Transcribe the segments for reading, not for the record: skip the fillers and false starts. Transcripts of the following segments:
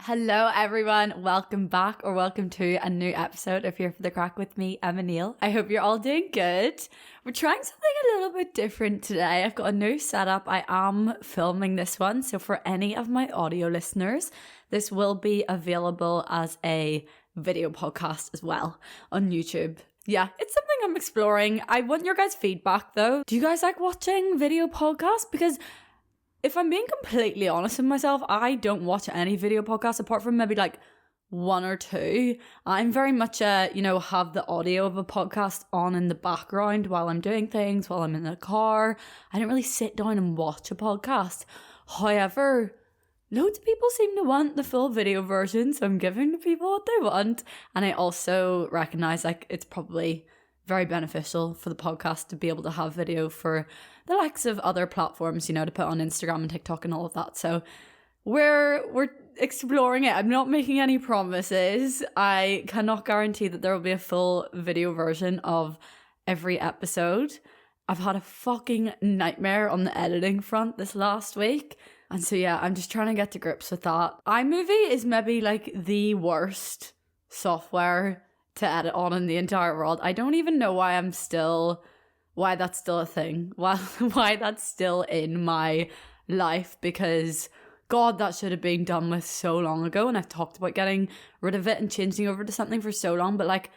Hello everyone, welcome back or welcome to a new episode of Here For The Craic with me, Emma Neill. I hope you're all doing good. We're trying something a little bit different today. I've got a new setup. I am filming this one, so for any of my audio listeners, this will be available as a video podcast as well on YouTube. Yeah, it's something I'm exploring. I want your guys' feedback though. Do you guys like watching video podcasts? Because if I'm being completely honest with myself, I don't watch any video podcasts apart from maybe like one or two. I'm very much have the audio of a podcast on in the background while I'm doing things, while I'm in the car. I don't really sit down and watch a podcast. However, loads of people seem to want the full video version, so I'm giving the people what they want. And I also recognize like it's probably very beneficial for the podcast to be able to have video for the likes of other platforms, to put on Instagram and TikTok and all of that. So we're exploring it. I'm not making any promises. I cannot guarantee that there will be a full video version of every episode. I've had a fucking nightmare on the editing front this last week. And so yeah, I'm just trying to get to grips with that. iMovie is maybe like the worst software to edit on in the entire world. I don't even know why that's still a thing. Why that's still in my life, because God, that should have been done with so long ago. And I've talked about getting rid of it and changing over to something for so long. But like,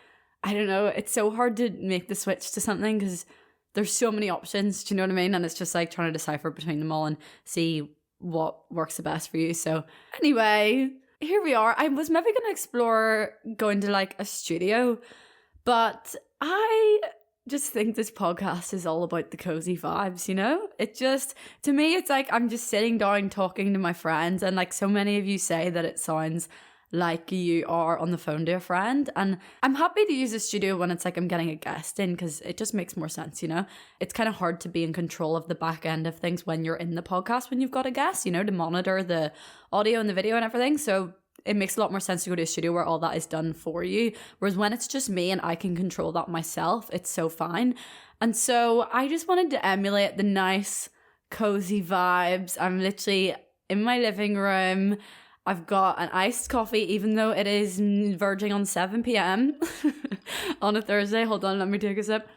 I don't know, it's so hard to make the switch to something because there's so many options. Do you know what I mean? And it's just like trying to decipher between them all and see what works the best for you. So anyway, here we are. I was maybe going to explore going to like a studio, but I just think this podcast is all about the cozy vibes, It just, to me, it's like I'm just sitting down talking to my friends, and like so many of you say that it sounds like you are on the phone to a friend, and I'm happy to use a studio when it's like I'm getting a guest in because it just makes more sense, It's kind of hard to be in control of the back end of things when you're in the podcast when you've got a guest, to monitor the audio and the video and everything. So it makes a lot more sense to go to a studio where all that is done for you. Whereas when it's just me and I can control that myself, it's so fine. And so I just wanted to emulate the nice, cozy vibes. I'm literally in my living room. I've got an iced coffee, even though it is verging on 7 p.m. on a Thursday. Hold on, let me take a sip.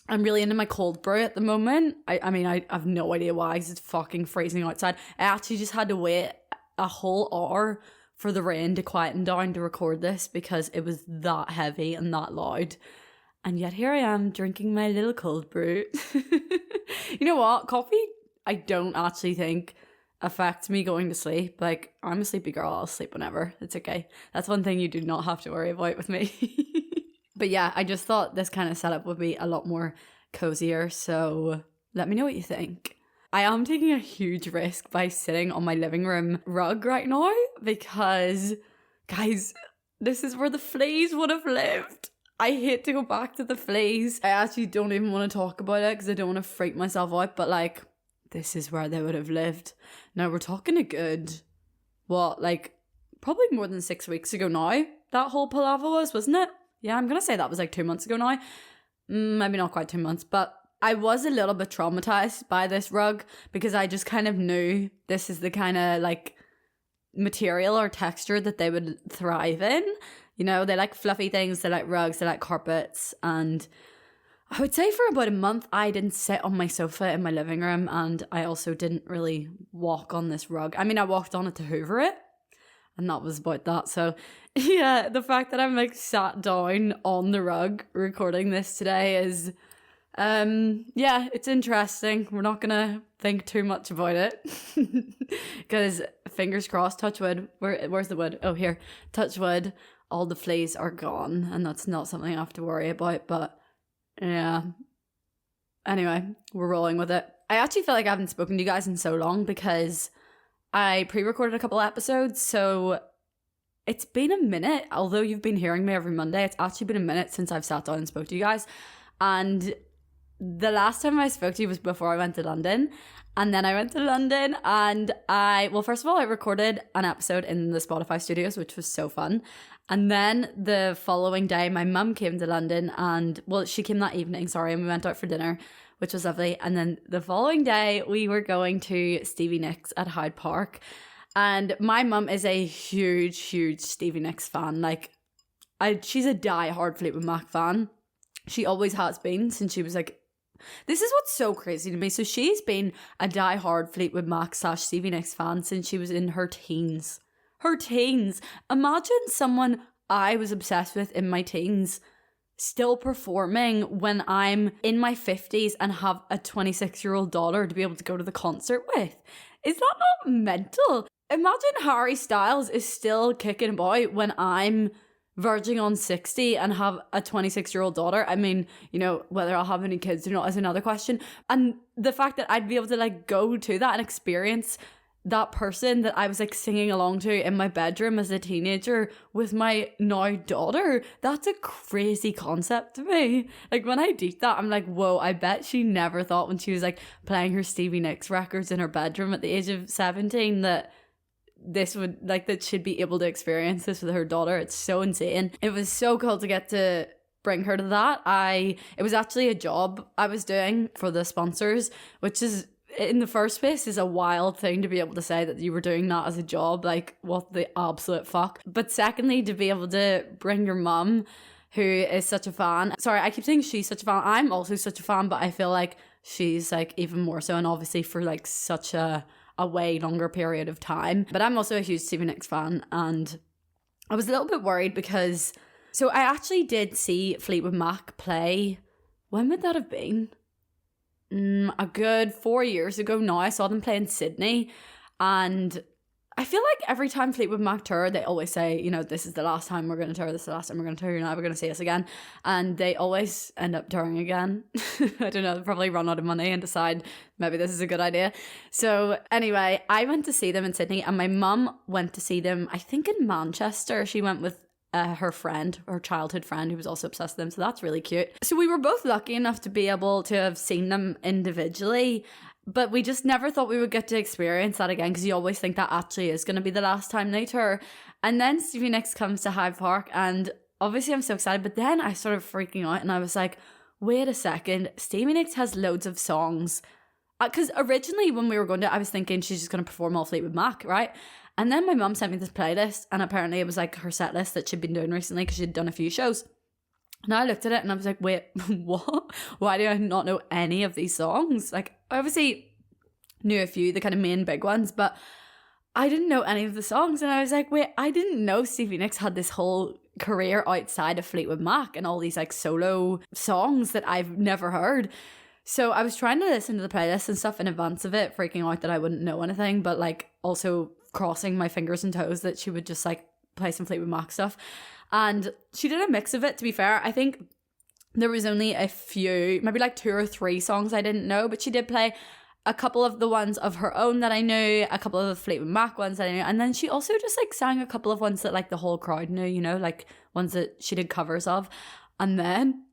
I'm really into my cold brew at the moment. I have no idea why, because it's fucking freezing outside. I actually just had to wait a whole hour for the rain to quieten down to record this because it was that heavy and that loud. And yet here I am drinking my little cold brew. You know what? Coffee, I don't actually think affects me going to sleep. Like, I'm a sleepy girl. I'll sleep whenever. It's okay. That's one thing you do not have to worry about with me. But yeah, I just thought this kind of setup would be a lot more cozier. So let me know what you think. I am taking a huge risk by sitting on my living room rug right now because, guys, this is where the fleas would have lived. I hate to go back to the fleas. I actually don't even want to talk about it because I don't want to freak myself out, but like, this is where they would have lived. Now, we're talking a good, probably more than 6 weeks ago now, that whole palaver wasn't it? Yeah, I'm going to say that was like 2 months ago now. Maybe not quite 2 months, but I was a little bit traumatized by this rug because I just kind of knew this is the kind of like material or texture that they would thrive in. They like fluffy things, they like rugs, they like carpets. And I would say for about a month, I didn't sit on my sofa in my living room, and I also didn't really walk on this rug. I mean, I walked on it to hoover it, and that was about that. So yeah, the fact that I'm like sat down on the rug recording this today is it's interesting. We're not gonna think too much about it because fingers crossed, touch wood. Where's the wood? Oh, here. Touch wood. All the fleas are gone, and that's not something I have to worry about. But yeah. Anyway, we're rolling with it. I actually feel like I haven't spoken to you guys in so long because I pre-recorded a couple episodes, so it's been a minute. Although you've been hearing me every Monday, it's actually been a minute since I've sat down and spoke to you guys. And the last time I spoke to you was before I went to London. And then I went to London and first of all, I recorded an episode in the Spotify studios, which was so fun. And then the following day, my mum came to London and, she came that evening, and we went out for dinner, which was lovely. And then the following day, we were going to Stevie at Hyde Park. And my mum is a huge Stevie Nicks fan. Like, she's a die-hard Fleetwood Mac fan. She always has been since she was like, this is what's so crazy to me. So she's been a die-hard Fleetwood Mac / Stevie Nicks fan since she was in her teens. Her teens. Imagine someone I was obsessed with in my teens still performing when I'm in my 50s and have a 26-year-old daughter to be able to go to the concert with. Is that not mental? Imagine Harry Styles is still kicking about when I'm verging on 60 and have a 26-year-old daughter. I mean, you know, whether I'll have any kids or not is another question. And the fact that I'd be able to like go to that and experience that person that I was like singing along to in my bedroom as a teenager with my now daughter, that's a crazy concept to me. Like when I deep that, I'm like, whoa, I bet she never thought when she was like playing her Stevie Nicks records in her bedroom at the age of 17 that this would like that she'd be able to experience this with her daughter. It's so insane. It was so cool to get to bring her to that. It was actually a job I was doing for the sponsors, which is in the first place is a wild thing to be able to say that you were doing that as a job. Like, what the absolute fuck. But secondly, to be able to bring your mum, who is such a fan. Sorry, I keep saying she's such a fan. I'm also such a fan, but I feel like she's like even more so, and obviously for like such a way longer period of time. But I'm also a huge Stevie Nicks fan, and I was a little bit worried because so I actually did see Fleetwood Mac play. When would that have been? A good 4 years ago now. I saw them play in Sydney, and I feel like every time Fleetwood Mac tour, they always say, you know, this is the last time we're going to tour, this is the last time we're going to tour, you're never going to see us again. And they always end up touring again. I don't know, they probably run out of money and decide maybe this is a good idea. So anyway, I went to see them in Sydney, and my mum went to see them, I think in Manchester. She went with her friend, her childhood friend, who was also obsessed with them. So that's really cute. So we were both lucky enough to be able to have seen them individually, but we just never thought we would get to experience that again, because you always think that actually is going to be the last time they tour. And then Stevie Nicks comes to Hyde Park, and obviously I'm so excited, but then I started freaking out, and I was like, wait a second, Stevie Nicks has loads of songs. Because originally when we were going to, I was thinking she's just going to perform all Fleetwood Mac, right? And then my mum sent me this playlist, and apparently it was like her set list that she'd been doing recently because she'd done a few shows. And I looked at it and I was like, wait, what? Why do I not know any of these songs? Like, I obviously knew a few, the kind of main big ones, but I didn't know any of the songs. And I was like, wait, I didn't know Stevie Nicks had this whole career outside of Fleetwood Mac and all these like solo songs that I've never heard. So I was trying to listen to the playlist and stuff in advance of it, freaking out that I wouldn't know anything, but like also crossing my fingers and toes that she would just like play some Fleetwood Mac stuff. And she did a mix of it, to be fair. I think there was only a few, maybe like 2 or 3 songs I didn't know, but she did play a couple of the ones of her own that I knew, a couple of the Fleetwood Mac ones that I knew, and then she also just like sang a couple of ones that like the whole crowd knew, you know, like ones that she did covers of. And then,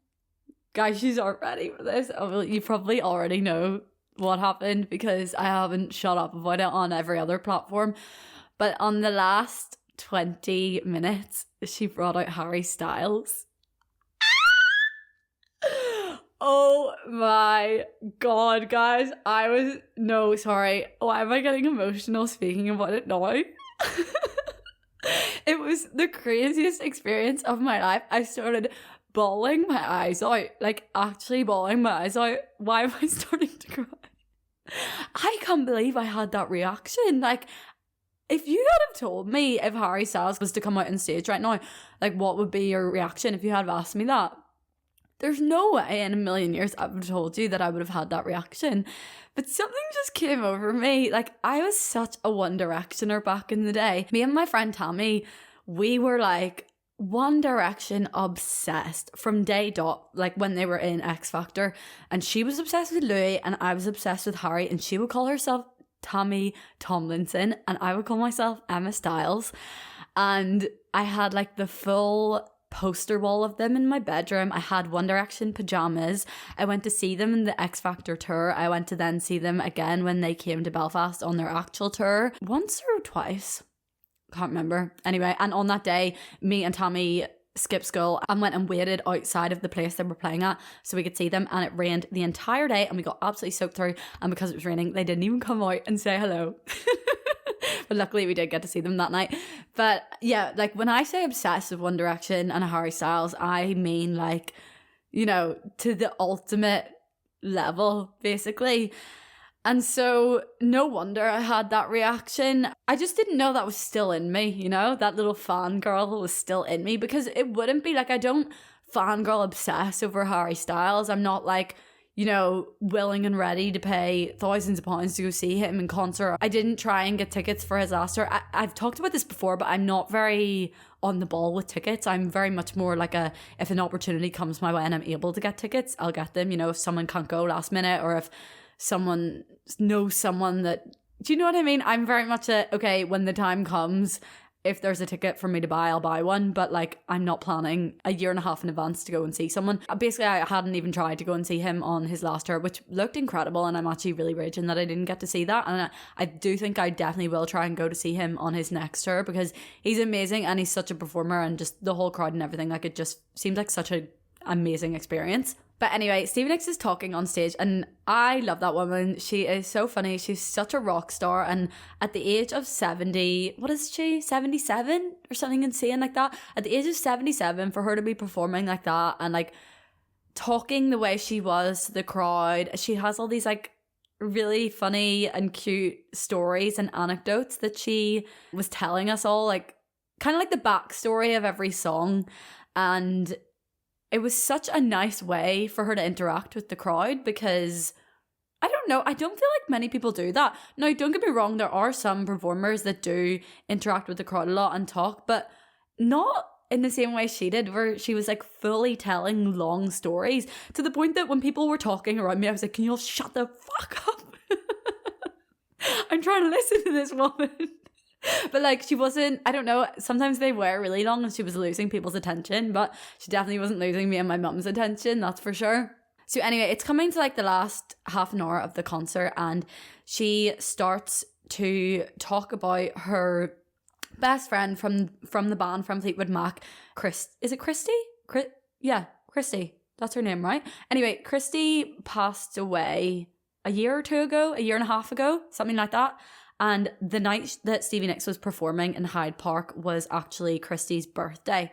guys, she's not ready for this. Oh, well, you probably already know what happened because I haven't shut up about it on every other platform. But on the last 20 minutes, she brought out Harry Styles. Oh my god, guys. Why am I getting emotional speaking about it now? It was the craziest experience of my life. I started bawling my eyes out, like actually bawling my eyes out. Why am I starting to cry? I can't believe I had that reaction. Like, if you had have told me if Harry Styles was to come out on stage right now, like what would be your reaction if you had asked me that? There's no way in a million years I would have told you that I would have had that reaction. But something just came over me. Like, I was such a One Directioner back in the day. Me and my friend Tammy, we were like One Direction obsessed from day dot, like when they were in X Factor. And she was obsessed with Louis and I was obsessed with Harry, and she would call herself Tammy Tomlinson and I would call myself Emma Styles. And I had like the full poster wall of them in my bedroom. I had One Direction pajamas. I went to see them in the X Factor tour. I went to then see them again when they came to Belfast on their actual tour. Once or twice. Can't remember. Anyway, and on that day, me and Tammy skipped school and went and waited outside of the place they were playing at so we could see them, and it rained the entire day and we got absolutely soaked through, and because it was raining they didn't even come out and say hello. But But luckily we did get to see them that night. But yeah, like when I say obsessed with One Direction and Harry Styles, I mean like, you know, to the ultimate level, basically. And so no wonder I had that reaction. I just didn't know that was still in me, you know, that little fangirl was still in me, because it wouldn't be like, I don't fangirl obsess over Harry Styles. I'm not like, you know, willing and ready to pay thousands of pounds to go see him in concert. I didn't try and get tickets for his last tour. I've talked about this before, but I'm not very on the ball with tickets. I'm very much more like if an opportunity comes my way and I'm able to get tickets, I'll get them. You know, if someone can't go last minute, or if someone knows someone that, do you know what I mean? I'm very much okay, when the time comes, if there's a ticket for me to buy, I'll buy one. But like, I'm not planning a year and a half in advance to go and see someone. Basically, I hadn't even tried to go and see him on his last tour, which looked incredible. And I'm actually really raging that I didn't get to see that. And I do think I definitely will try and go to see him on his next tour, because he's amazing and he's such a performer, and just the whole crowd and everything. Like, it just seems like such an amazing experience. But anyway, Stevie Nicks is talking on stage, and I love that woman. She is so funny. She's such a rock star. And at the age of 70, what is she, 77 or something insane like that? At the age of 77, for her to be performing like that and like talking the way she was to the crowd, she has all these like really funny and cute stories and anecdotes that she was telling us all, like kind of like the backstory of every song. And it was such a nice way for her to interact with the crowd, because I don't know, I don't feel like many people do that. Now, don't get me wrong, there are some performers that do interact with the crowd a lot and talk, but not in the same way she did, where she was like fully telling long stories, to the point that when people were talking around me, I was like, can you all shut the fuck up? I'm trying to listen to this woman. But like, she wasn't, I don't know, sometimes they were really long and she was losing people's attention, but she definitely wasn't losing me and my mum's attention, that's for sure. So anyway, it's coming to like the last half an hour of the concert, and she starts to talk about her best friend from the band, from Fleetwood Mac, is it Christy? Yeah, Christy, that's her name, right? Anyway, Christy passed away a year and a half ago, something like that. And the night that Stevie Nicks was performing in Hyde Park was actually Christy's birthday.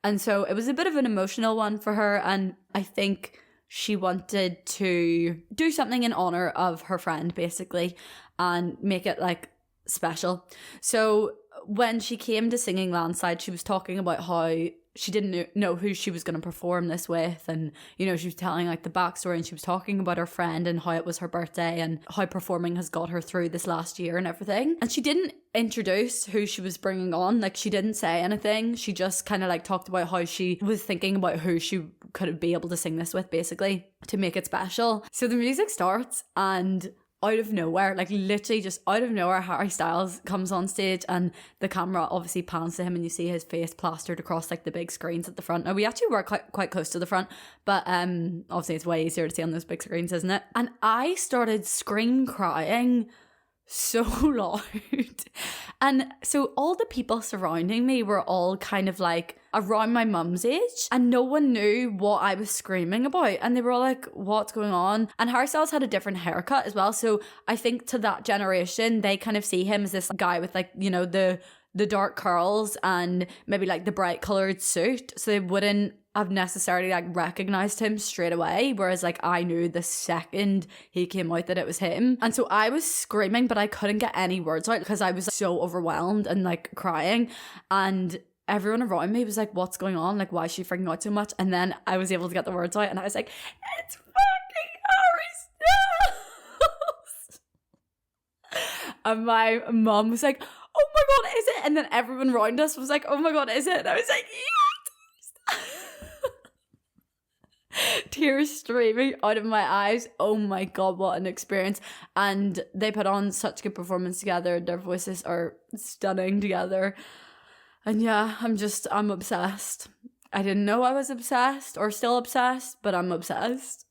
And so it was a bit of an emotional one for her. And I think she wanted to do something in honor of her friend, basically, and make it like special. So when she came to singing Landside, she was talking about how she didn't know who she was going to perform this with, and you know, she was telling like the backstory, and she was talking about her friend and how it was her birthday and how performing has got her through this last year and everything. And she didn't introduce who she was bringing on, like she didn't say anything. She just kind of like talked about how she was thinking about who she could be able to sing this with, basically, to make it special. So the music starts, and out of nowhere, like literally just out of nowhere, Harry Styles comes on stage, and the camera obviously pans to him, and you see his face plastered across like the big screens at the front. Now, we actually were quite close to the front, but obviously it's way easier to see on those big screens, isn't it? And I started scream crying so loud. And so all the people surrounding me were all kind of like around my mum's age, and no one knew what I was screaming about, and they were all like, what's going on? And Harry Styles had a different haircut as well, so I think to that generation they kind of see him as this guy with like, you know, the dark curls and maybe like the bright coloured suit, so they wouldn't have necessarily like recognized him straight away, whereas like I knew the second he came out that it was him. And so I was screaming, but I couldn't get any words out because I was so overwhelmed and like crying, and everyone around me was like, what's going on? Like, why is she freaking out so much? And then I was able to get the words out, and I was like, it's fucking Harry Styles. And my mum was like, oh my god, is it? And then everyone around us was like, oh my god, is it? And I was like, yeah. Tears streaming out of my eyes. Oh my god, what an experience. And they put on such good performance together. Their voices are stunning together. And yeah, I'm obsessed. I didn't know I was obsessed or still obsessed, but I'm obsessed.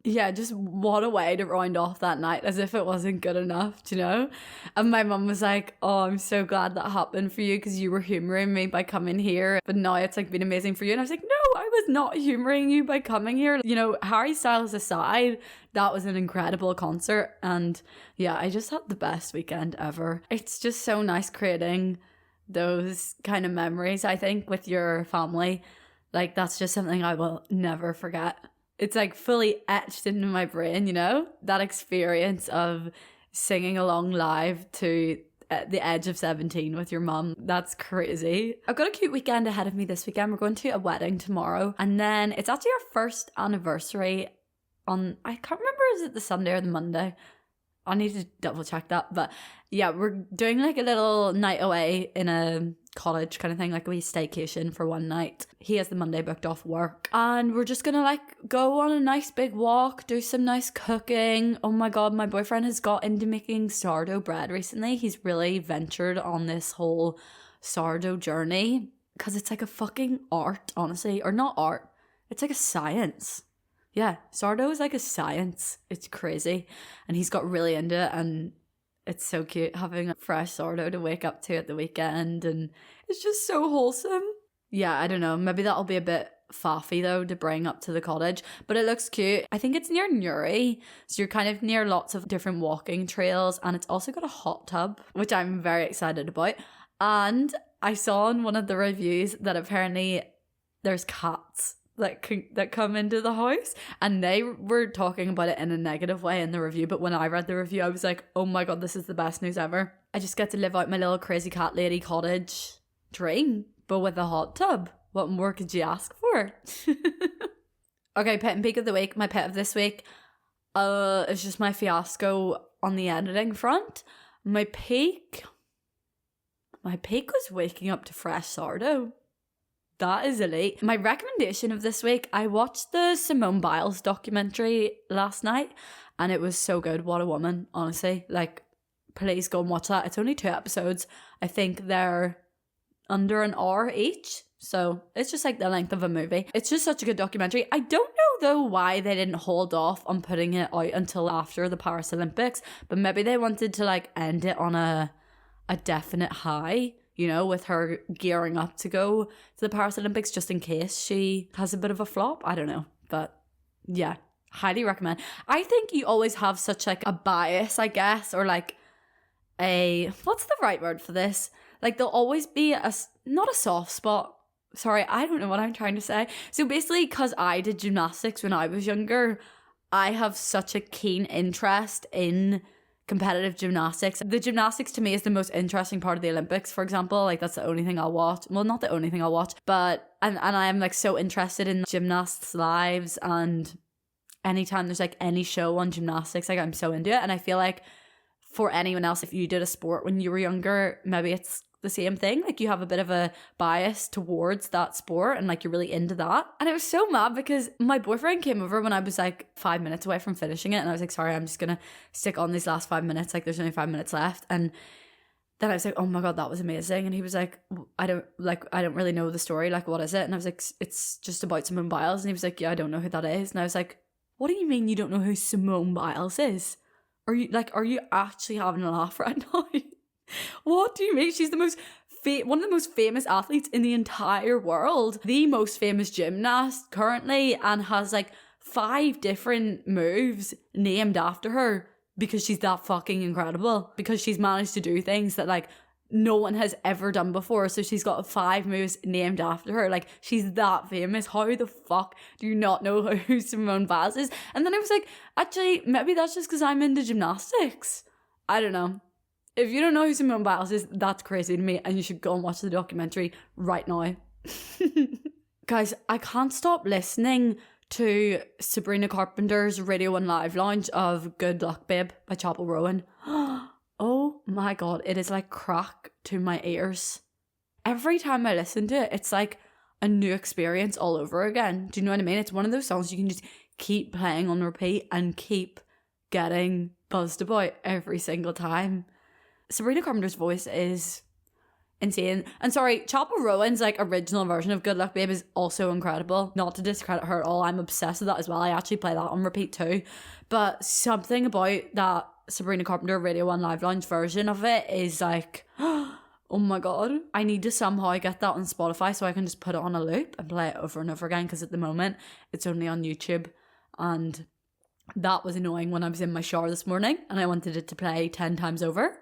Yeah, just what a way to round off that night, as if it wasn't good enough, you know? And my mum was like, oh, I'm so glad that happened for you, because you were humouring me by coming here, but now it's like been amazing for you. And I was like, no, I was not humouring you by coming here. You know, Harry Styles aside, that was an incredible concert. And yeah, I just had the best weekend ever. It's just so nice creating those kind of memories, I think, with your family. Like, that's just something I will never forget. It's like fully etched into my brain, you know? That experience of singing along live to the age of 17 with your mum. That's crazy. I've got a cute weekend ahead of me this weekend. We're going to a wedding tomorrow. And then it's actually our first anniversary on, I can't remember, is it the Sunday or the Monday? I need to double check that. But yeah, we're doing like a little night away in a cottage kind of thing, like a wee staycation for one night. He has the Monday booked off work. And we're just gonna like go on a nice big walk, do some nice cooking. Oh my god, my boyfriend has got into making sourdough bread recently. He's really ventured on this whole sourdough journey because it's like a fucking art, honestly. Or not art, it's like a science. Yeah, sourdough is like a science. It's crazy. And he's got really into it, and it's so cute having a fresh sourdough to wake up to at the weekend, and it's just so wholesome. Yeah, I don't know. Maybe that'll be a bit faffy though to bring up to the cottage, but it looks cute. I think it's near Newry, so you're kind of near lots of different walking trails, and it's also got a hot tub, which I'm very excited about. And I saw in one of the reviews that apparently there's cats that come into the house, and they were talking about it in a negative way in the review, but when I read the review I was like, oh my god, this is the best news ever. I just get to live out my little crazy cat lady cottage dream, but with a hot tub. What more could you ask for? Okay, pet and peek of the week. My pet of this week is just my fiasco on the editing front. My peak was waking up to fresh sourdough. That is elite. My recommendation of this week, I watched the Simone Biles documentary last night, and it was so good. What a woman, honestly. Like, please go and watch that. It's only 2 episodes. I think they're under an hour each, so it's just like the length of a movie. It's just such a good documentary. I don't know though why they didn't hold off on putting it out until after the Paris Olympics, but maybe they wanted to like end it on a definite high, you know, with her gearing up to go to the Paris Olympics just in case she has a bit of a flop. I don't know. But yeah, highly recommend. I think you always have such like a bias, I guess, or like what's the right word for this? Like there'll always be not a soft spot. Sorry, I don't know what I'm trying to say. So basically, because I did gymnastics when I was younger, I have such a keen interest in competitive gymnastics. The gymnastics to me is the most interesting part of the Olympics, for example. Like that's the only thing I'll watch. Well, not the only thing I'll watch, but and I am like so interested in gymnasts' lives, and anytime there's like any show on gymnastics, like I'm so into it. And I feel like for anyone else, if you did a sport when you were younger, maybe it's the same thing. Like you have a bit of a bias towards that sport and like you're really into that. And I was so mad because my boyfriend came over when I was like 5 minutes away from finishing it, and I was like, sorry, I'm just gonna stick on these last 5 minutes, like there's only 5 minutes left. And then I was like, oh my god, that was amazing. And he was like, I don't really know the story, like what is it? And I was like, it's just about Simone Biles. And he was like, yeah, I don't know who that is. And I was like, what do you mean you don't know who Simone Biles is? Are you actually having a laugh right now? What do you mean? She's the most one of the most famous athletes in the entire world, the most famous gymnast currently, and has like 5 different moves named after her because she's that fucking incredible, because she's managed to do things that like no one has ever done before. So she's got 5 moves named after her. Like she's that famous. How the fuck do you not know who Simone Biles is? And then I was like, actually, maybe that's just because I'm into gymnastics. I don't know. If you don't know who Simone Biles is, that's crazy to me, and you should go and watch the documentary right now. Guys, I can't stop listening to Sabrina Carpenter's Radio 1 Live launch of Good Luck Babe by Chapel Rowan. Oh my god, it is like crack to my ears. Every time I listen to it, it's like a new experience all over again. Do you know what I mean? It's one of those songs you can just keep playing on repeat and keep getting buzzed about every single time. Sabrina Carpenter's voice is insane. And sorry, Chapel Rowan's like original version of Good Luck Babe is also incredible. Not to discredit her at all, I'm obsessed with that as well. I actually play that on repeat too. But something about that Sabrina Carpenter Radio 1 Live Lounge version of it is like, Oh my God. I need to somehow get that on Spotify so I can just put it on a loop and play it over and over again, because at the moment it's only on YouTube, and that was annoying when I was in my shower this morning and I wanted it to play 10 times over.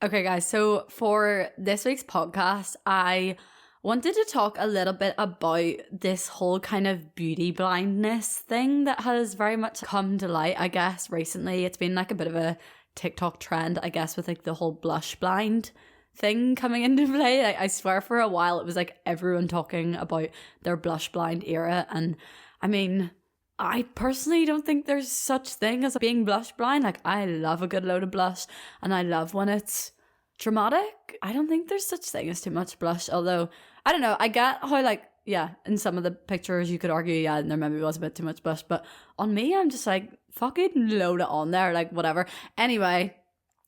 Okay guys, so for this week's podcast, I wanted to talk a little bit about this whole kind of beauty blindness thing that has very much come to light, I guess, recently. It's been like a bit of a TikTok trend, I guess, with like the whole blush blind thing coming into play. Like, I swear for a while it was like everyone talking about their blush blind era. And I mean, I personally don't think there's such thing as being blush blind. Like, I love a good load of blush and I love when it's dramatic. I don't think there's such thing as too much blush, although I don't know, I get how like, yeah, in some of the pictures you could argue, yeah, and there maybe was a bit too much blush, but on me I'm just like, fucking load it on there, like whatever. Anyway,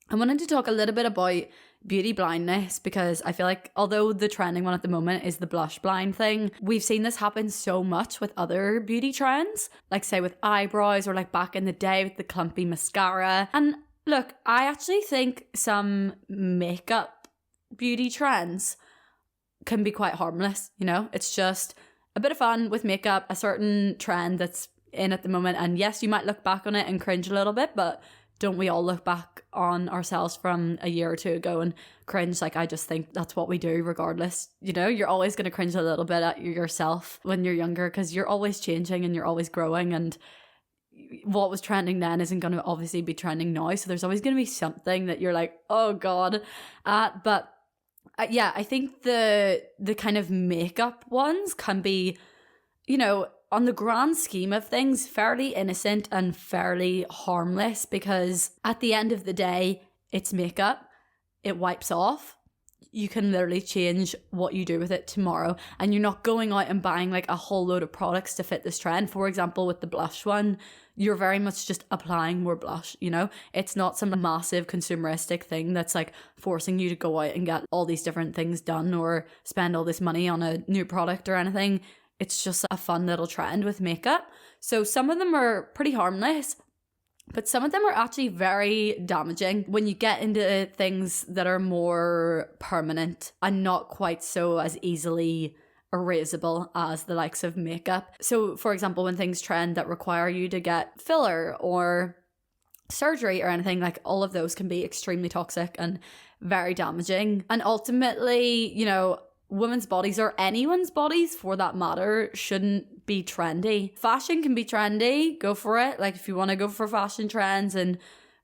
I wanted to talk a little bit about beauty blindness, because I feel like although the trending one at the moment is the blush blind thing, we've seen this happen so much with other beauty trends, like say with eyebrows, or like back in the day with the clumpy mascara. And look, I actually think some makeup beauty trends can be quite harmless, you know? It's just a bit of fun with makeup, a certain trend that's in at the moment. And yes, you might look back on it and cringe a little bit, but don't we all look back on ourselves from a year or two ago and cringe? Like, I just think that's what we do regardless. You know, you're always going to cringe a little bit at yourself when you're younger, because you're always changing and you're always growing, and what was trending then isn't going to obviously be trending now. So there's always going to be something that you're like, oh God. But yeah, I think the kind of makeup ones can be, you know, on the grand scheme of things, fairly innocent and fairly harmless, because at the end of the day, it's makeup. It wipes off. You can literally change what you do with it tomorrow, and you're not going out and buying like a whole load of products to fit this trend. For example, with the blush one, you're very much just applying more blush, you know? It's not some massive consumeristic thing that's like forcing you to go out and get all these different things done or spend all this money on a new product or anything. It's just a fun little trend with makeup. So some of them are pretty harmless, but some of them are actually very damaging when you get into things that are more permanent and not quite so as easily erasable as the likes of makeup. So for example, when things trend that require you to get filler or surgery or anything, like all of those can be extremely toxic and very damaging. And ultimately, you know, women's bodies, or anyone's bodies for that matter, shouldn't be trendy. Fashion can be trendy, go for it. Like if you want to go for fashion trends and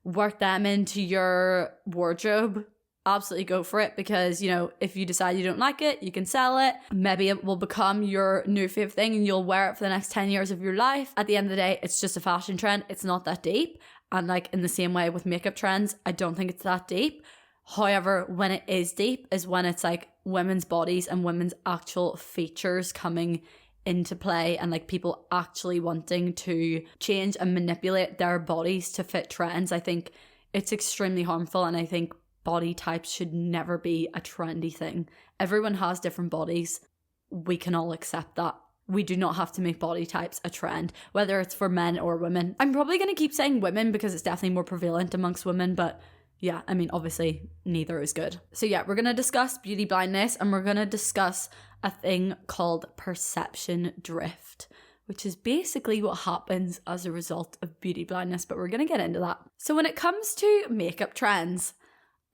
work them into your wardrobe, absolutely go for it, because, you know, if you decide you don't like it, you can sell it. Maybe it will become your new fave thing and you'll wear it for the next 10 years of your life. At the end of the day, it's just a fashion trend. It's not that deep. And like in the same way with makeup trends, I don't think it's that deep. However, when it is deep is when it's like women's bodies and women's actual features coming into play, and like people actually wanting to change and manipulate their bodies to fit trends. I think it's extremely harmful, and I think body types should never be a trendy thing. Everyone has different bodies. We can all accept that. We do not have to make body types a trend, whether it's for men or women. I'm probably going to keep saying women because it's definitely more prevalent amongst women, but yeah, I mean, obviously neither is good. So yeah, we're going to discuss beauty blindness, and we're going to discuss a thing called perception drift, which is basically what happens as a result of beauty blindness, but we're going to get into that. So when it comes to makeup trends,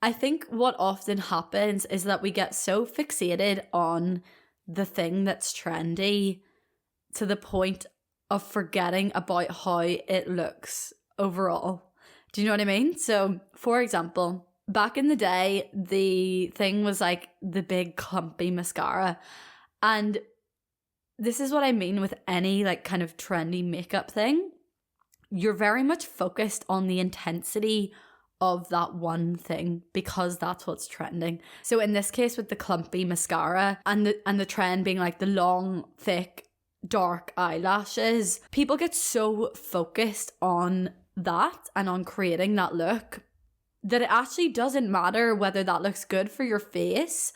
I think what often happens is that we get so fixated on the thing that's trendy to the point of forgetting about how it looks overall. Do you know what I mean? So, for example, back in the day, the thing was like the big clumpy mascara. And this is what I mean with any like kind of trendy makeup thing. You're very much focused on the intensity of that one thing because that's what's trending. So in this case with the clumpy mascara and the trend being like the long, thick, dark eyelashes, people get so focused on that and on creating that look that it actually doesn't matter whether that looks good for your face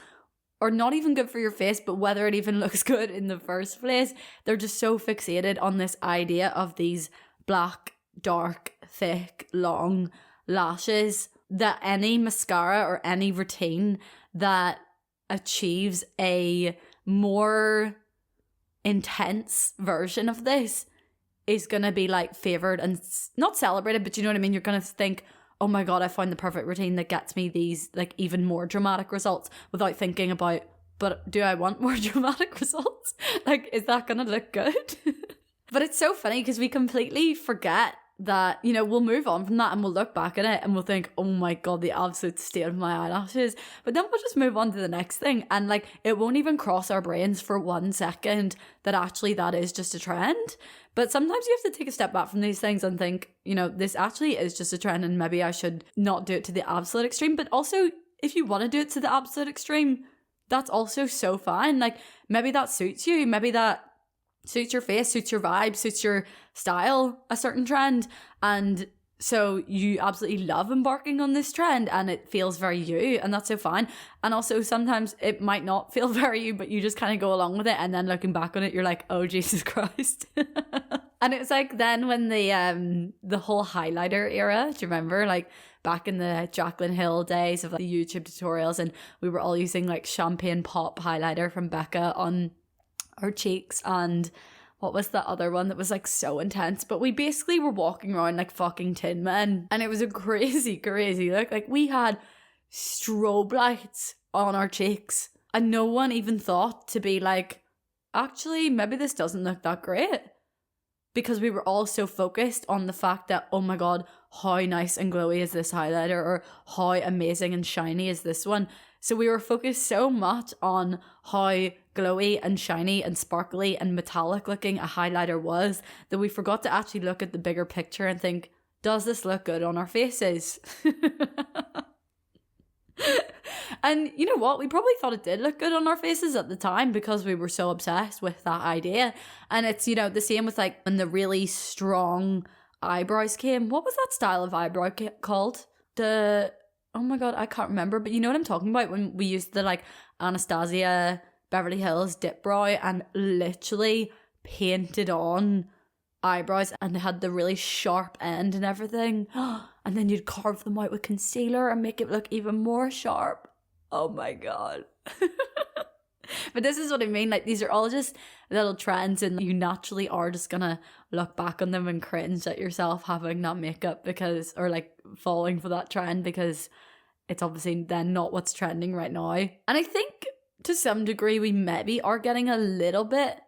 or not even good for your face, but whether it even looks good in the first place. They're just so fixated on this idea of these black, dark, thick, long lashes that any mascara or any routine that achieves a more intense version of this is going to be like favored and not celebrated, but you know what I mean? You're going to think, oh my God, I found the perfect routine that gets me these like even more dramatic results, without thinking about, but do I want more dramatic results? Like, is that going to look good? But it's so funny because we completely forget that, you know, we'll move on from that and we'll look back at it and we'll think, oh my God, the absolute state of my eyelashes. But then we'll just move on to the next thing. And like, it won't even cross our brains for 1 second that actually that is just a trend. But sometimes you have to take a step back from these things and think, you know, this actually is just a trend and maybe I should not do it to the absolute extreme. But also, if you want to do it to the absolute extreme, that's also so fine. Like, maybe that suits you. Maybe that suits your face, suits your vibe, suits your style, a certain trend. And so you absolutely love embarking on this trend and it feels very you, and that's so fine. And also sometimes it might not feel very you, but you just kind of go along with it, and then looking back on it, you're like, oh Jesus Christ. And it was like then when the whole highlighter era, do you remember? Like back in the Jaclyn Hill days of like, the YouTube tutorials, and we were all using like champagne pop highlighter from Becca on our cheeks, and what was the other one that was like so intense? But we basically were walking around like fucking Tin Men, and it was a crazy look. Like, we had strobe lights on our cheeks, and no one even thought to be like, actually maybe this doesn't look that great, because we were all so focused on the fact that, oh my God, how nice and glowy is this highlighter, or how amazing and shiny is this one. So we were focused so much on how glowy and shiny and sparkly and metallic looking a highlighter was that we forgot to actually look at the bigger picture and think, does this look good on our faces? And you know what? We probably thought it did look good on our faces at the time because we were so obsessed with that idea. And it's, you know, the same with like when the really strong eyebrows came. What was that style of eyebrow called? Oh my God, I can't remember, but you know what I'm talking about, when we used the like Anastasia Beverly Hills dip brow and literally painted on eyebrows and they had the really sharp end and everything. And then you'd carve them out with concealer and make it look even more sharp. Oh my God. But this is what I mean. Like, these are all just little trends, and you naturally are just gonna look back on them and cringe at yourself having that makeup because, or like falling for that trend, because it's obviously then not what's trending right now. And I think to some degree we maybe are getting a little bit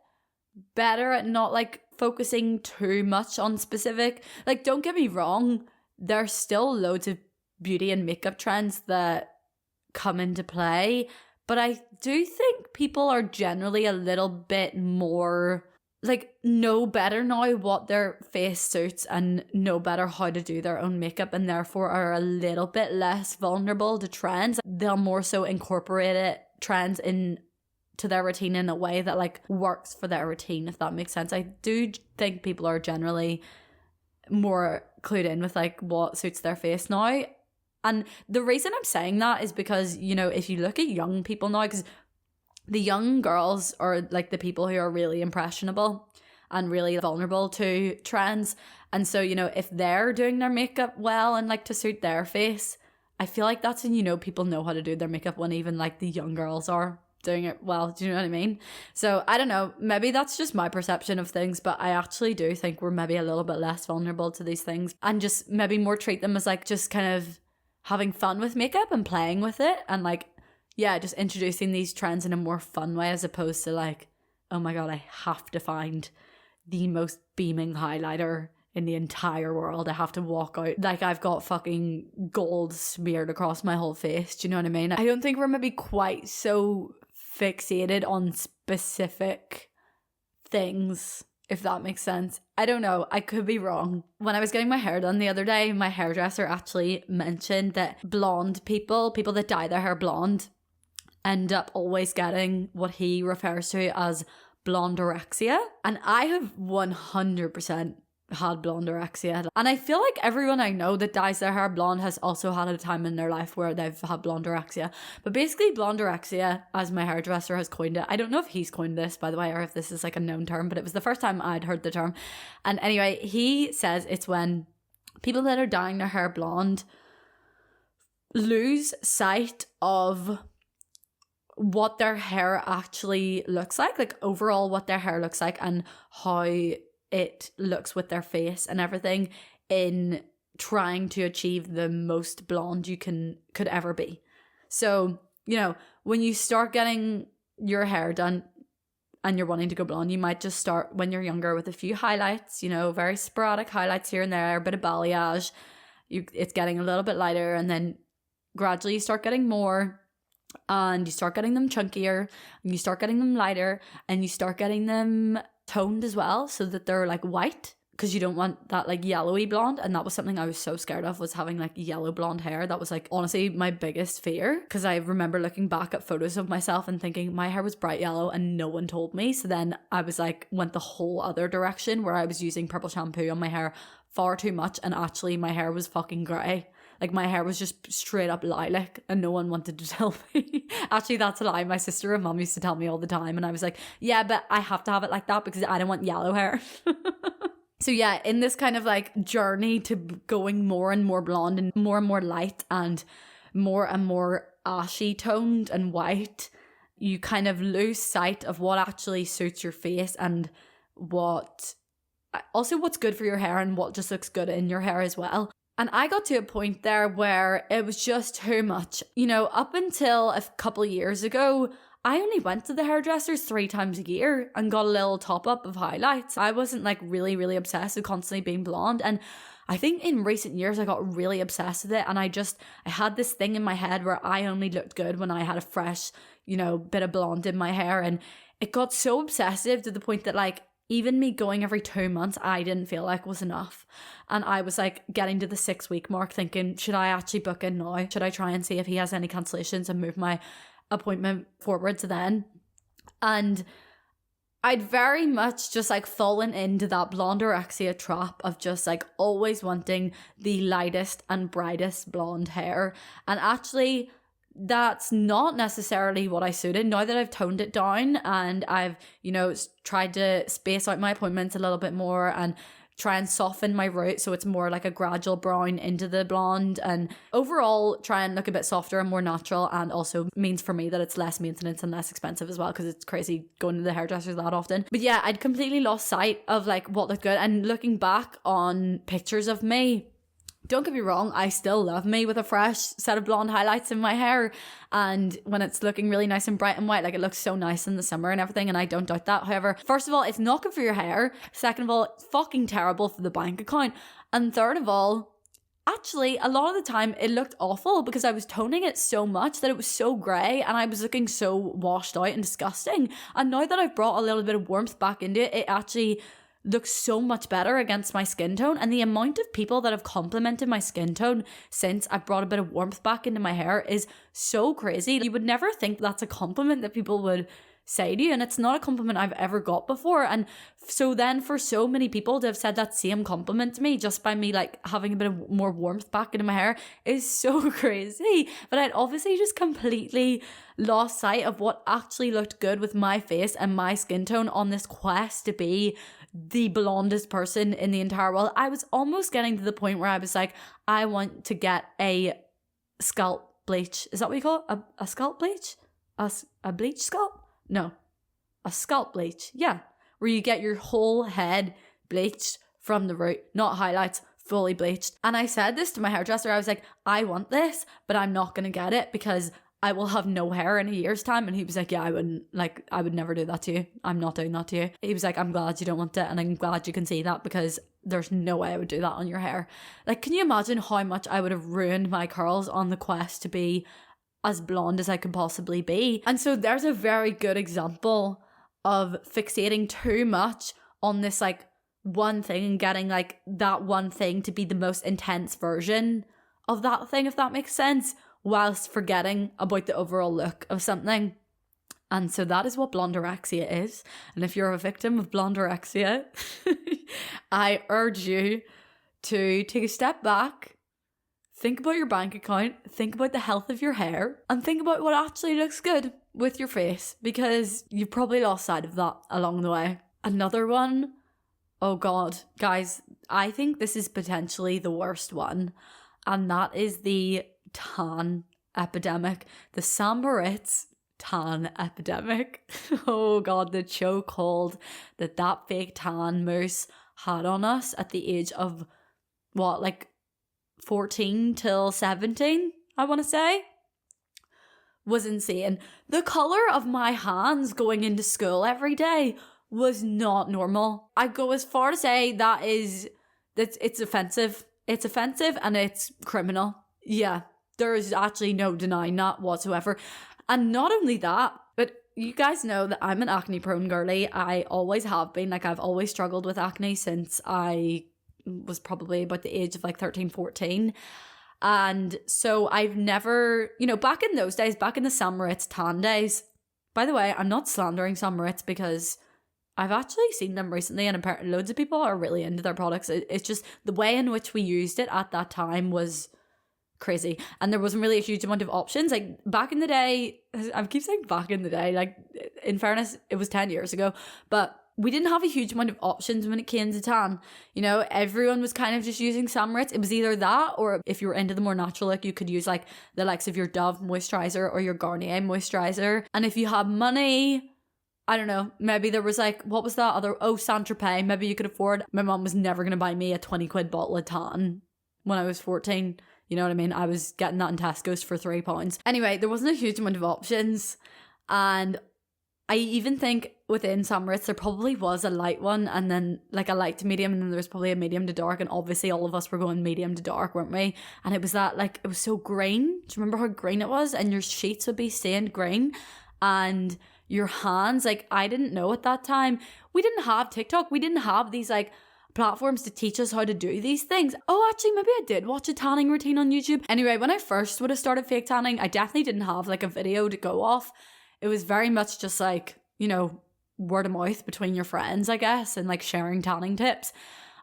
better at not like focusing too much on specific. Like, don't get me wrong, there's still loads of beauty and makeup trends that come into play. But I do think people are generally a little bit more, like, know better now what their face suits and know better how to do their own makeup, and therefore are a little bit less vulnerable to trends. They'll more so incorporate trends into their routine in a way that, like, works for their routine, if that makes sense. I do think people are generally more clued in with, like, what suits their face now. And the reason I'm saying that is because, you know, if you look at young people now, because the young girls are like the people who are really impressionable and really vulnerable to trends. And so, you know, if they're doing their makeup well and like to suit their face, I feel like that's when, you know, people know how to do their makeup, when even like the young girls are doing it well. Do you know what I mean? So I don't know, maybe that's just my perception of things, but I actually do think we're maybe a little bit less vulnerable to these things, and just maybe more treat them as like just kind of having fun with makeup and playing with it, and like, yeah, just introducing these trends in a more fun way, as opposed to like, oh my God, I have to find the most beaming highlighter in the entire world. I have to walk out like I've got fucking gold smeared across my whole face. Do you know what I mean? I don't think we're maybe quite so fixated on specific things, if that makes sense. I don't know. I could be wrong. When I was getting my hair done the other day, my hairdresser actually mentioned that blonde people that dye their hair blonde, end up always getting what he refers to as Blondorexia. And I have 100% had Blondorexia. And I feel like everyone I know that dyes their hair blonde has also had a time in their life where they've had Blondorexia. But basically Blondorexia, as my hairdresser has coined it, I don't know if he's coined this, by the way, or if this is like a known term, but it was the first time I'd heard the term. And anyway, he says it's when people that are dyeing their hair blonde lose sight of what their hair actually looks like overall what their hair looks like and how it looks with their face and everything in trying to achieve the most blonde you could ever be. So, you know, when you start getting your hair done and you're wanting to go blonde, you might just start when you're younger with a few highlights, you know, very sporadic highlights here and there, a bit of balayage. It's getting a little bit lighter, and then gradually you start getting more, and you start getting them chunkier, and you start getting them lighter, and you start getting them toned as well, so that they're like white, because you don't want that like yellowy blonde. And that was something I was so scared of, was having like yellow blonde hair. That was like honestly my biggest fear, because I remember looking back at photos of myself and thinking my hair was bright yellow and no one told me. So then I was like, went the whole other direction where I was using purple shampoo on my hair far too much, and actually my hair was fucking grey. Like my hair was just straight up lilac, and no one wanted to tell me. Actually, that's a lie. My sister and mum used to tell me all the time, and I was like, yeah, but I have to have it like that because I don't want yellow hair. So yeah, in this kind of like journey to going more and more blonde and more light and more ashy toned and white, you kind of lose sight of what actually suits your face and what's good for your hair and what just looks good in your hair as well. And I got to a point there where it was just too much. You know, up until a couple of years ago, I only went to the hairdressers 3 times a year and got a little top up of highlights. I wasn't like really obsessed with constantly being blonde. And I think in recent years I got really obsessed with it, and I had this thing in my head where I only looked good when I had a fresh, you know, bit of blonde in my hair. And it got so obsessive to the point that like even me going every 2 months, I didn't feel like was enough. And I was like getting to the 6-week mark thinking, should I actually book in now? Should I try and see if he has any cancellations and move my appointment forward to then? And I'd very much just like fallen into that blondorexia trap of just like always wanting the lightest and brightest blonde hair. And actually that's not necessarily what I suited. Now that I've toned it down and I've, you know, tried to space out my appointments a little bit more and try and soften my root so it's more like a gradual brown into the blonde, and overall try and look a bit softer and more natural, and also means for me that it's less maintenance and less expensive as well, because it's crazy going to the hairdressers that often. But yeah, I'd completely lost sight of like what looked good. And looking back on pictures of me, don't get me wrong, I still love me with a fresh set of blonde highlights in my hair, and when it's looking really nice and bright and white, like it looks so nice in the summer and everything, and I don't doubt that. However, first of all, it's not good for your hair. Second of all, it's fucking terrible for the bank account. And third of all, actually a lot of the time it looked awful because I was toning it so much that it was so grey and I was looking so washed out and disgusting. And now that I've brought a little bit of warmth back into it, it actually looks so much better against my skin tone. And the amount of people that have complimented my skin tone since I brought a bit of warmth back into my hair is so crazy. You would never think that's a compliment that people would say to you, and it's not a compliment I've ever got before. And so then for so many people to have said that same compliment to me just by me like having a bit of more warmth back into my hair is so crazy. But I'd obviously just completely lost sight of what actually looked good with my face and my skin tone on this quest to be the blondest person in the entire world. I was almost getting to the point where I was like, I want to get a scalp bleach. Is that what you call it? A scalp bleach? A bleach scalp? No, a scalp bleach. Yeah, where you get your whole head bleached from the root, not highlights, fully bleached. And I said this to my hairdresser. I was like, I want this, but I'm not going to get it because I will have no hair in a year's time. And he was like, yeah, I would never do that to you. I'm not doing that to you. He was like, I'm glad you don't want it, and I'm glad you can see that, because there's no way I would do that on your hair. Like, can you imagine how much I would have ruined my curls on the quest to be as blonde as I could possibly be? And so there's a very good example of fixating too much on this like one thing and getting like that one thing to be the most intense version of that thing, if that makes sense, whilst forgetting about the overall look of something. And so that is what blondorexia is. And if you're a victim of blondorexia, I urge you to take a step back, think about your bank account, think about the health of your hair, and think about what actually looks good with your face, because you've probably lost sight of that along the way. Another one, oh God, guys, I think this is potentially the worst one, and that is the tan epidemic, the Sambaritz tan epidemic. Oh God, the chokehold that fake tan mousse had on us at the age of what, like 14 till 17, I want to say, was insane. The colour of my hands going into school every day was not normal. I'd go as far to say that it's offensive. It's offensive and it's criminal. Yeah, there is actually no denying that whatsoever. And not only that, but you guys know that I'm an acne prone girly. I always have been. Like, I've always struggled with acne since I was probably about the age of like 13, 14. And so I've never, back in those days, back in the Sambaritz tan days, by the way, I'm not slandering Sambaritz because I've actually seen them recently and apparently loads of people are really into their products. It's just the way in which we used it at that time was crazy. And there wasn't really a huge amount of options. Like, back in the day, I keep saying back in the day, like, in fairness, it was 10 years ago, but we didn't have a huge amount of options when it came to tan. Everyone was kind of just using Sambaritz. It was either that, or if you were into the more natural look, you could use like the likes of your Dove moisturizer or your Garnier moisturizer. And if you had money, I don't know, maybe there was like, what was that other, Saint Tropez, maybe you could afford. My mom was never going to buy me a 20 quid bottle of tan when I was 14. You know what I mean? I was getting that in Tesco's for £3. Anyway, there wasn't a huge amount of options. And I even think within Sambaritz there probably was a light one and then like a light to medium, and then there was probably a medium to dark, and obviously all of us were going medium to dark, weren't we? And it was that, like, it was so green. Do you remember how green it was? And your sheets would be stained green, and your hands, like, I didn't know at that time. We didn't have TikTok. We didn't have these like platforms to teach us how to do these things. Oh, actually, maybe I did watch a tanning routine on YouTube. Anyway, when I first would have started fake tanning, I definitely didn't have like a video to go off. It was very much just like, word of mouth between your friends, I guess, and like sharing tanning tips.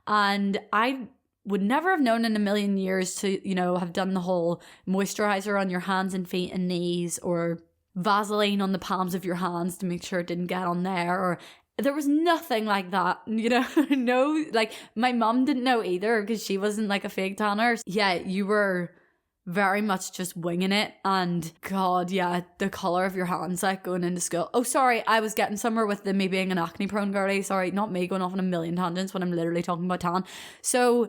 And I would never have known in a million years to, have done the whole moisturizer on your hands and feet and knees, or Vaseline on the palms of your hands to make sure it didn't get on there, or there was nothing like that, no, like my mum didn't know either because she wasn't like a fake tanner. Yeah, you were very much just winging it. And God, yeah, the colour of your hands like going into school. Oh, sorry, I was getting somewhere with me being an acne prone girly. Sorry, not me going off on a million tangents when I'm literally talking about tan. So